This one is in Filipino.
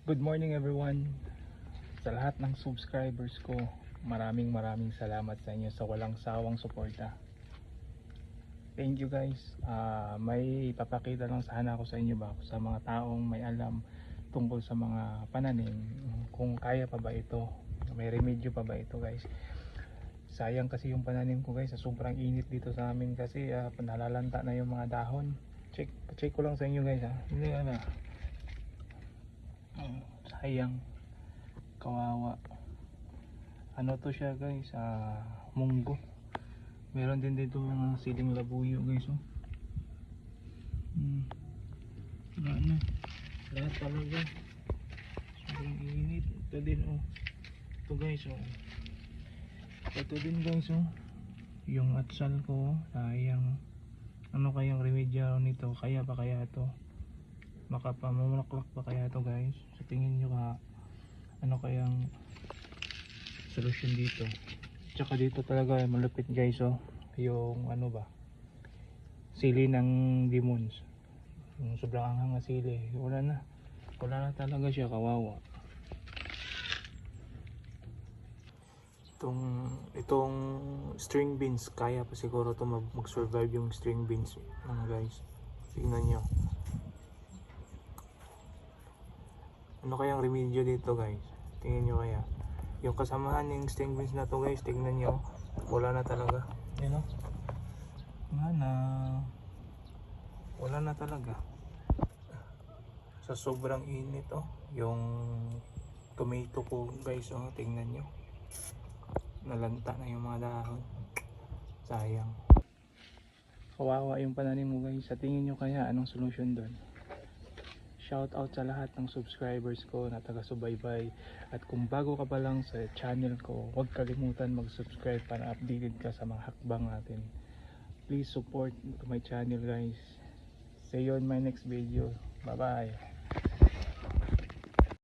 Good morning everyone. Sa lahat ng subscribers ko, maraming salamat sa inyo sa walang sawang suporta. Thank you guys. May papakita lang sana ako sa inyo ba sa mga taong may alam tungkol sa mga pananim, kung kaya pa ba ito, may remedyo pa ba ito guys. Sayang kasi yung pananim ko guys, sa sobrang init dito sa amin kasi nalalanta na yung mga dahon. Check ko lang sa inyo guys Hindi sayang, kawawa. Ano to siya guys, munggo. Meron din dito mga siling labuyo guys wala na lahat talaga, sobrang init. Ito din ito guys ito din guys yung atsal ko, sayang. Ano kayang remedyo nito, kaya pa kaya ito, makapamulaklak pa kaya ito guys, sa tingin nyo ano kayang solusyon dito. Tsaka dito talaga malupit guys yung ano ba, sili ng demons, yung sobrang anghang na sili, wala na talaga siya, kawawa. Itong string beans, kaya pa siguro to mag-survive yung string beans mga guys. Tingnan nyo, ano kayang remedyo dito guys, tingnan nyo kaya. Yung kasamahan ng string beans na to guys, tingnan nyo, wala na talaga. Yan wala na talaga. Sa sobrang init yung tomato ko guys tingnan nyo, nalanta na yung mga dahon, sayang. Kawawa yung pananim mo guys. Sa tingin nyo kaya anong solusyon doon? Shout out sa lahat ng subscribers ko na taga-subaybay, at kung bago ka pa lang sa channel ko, huwag kalimutan mag-subscribe para updated ka sa mga hakbang natin. Please support my channel guys. See you on my next video. Bye bye.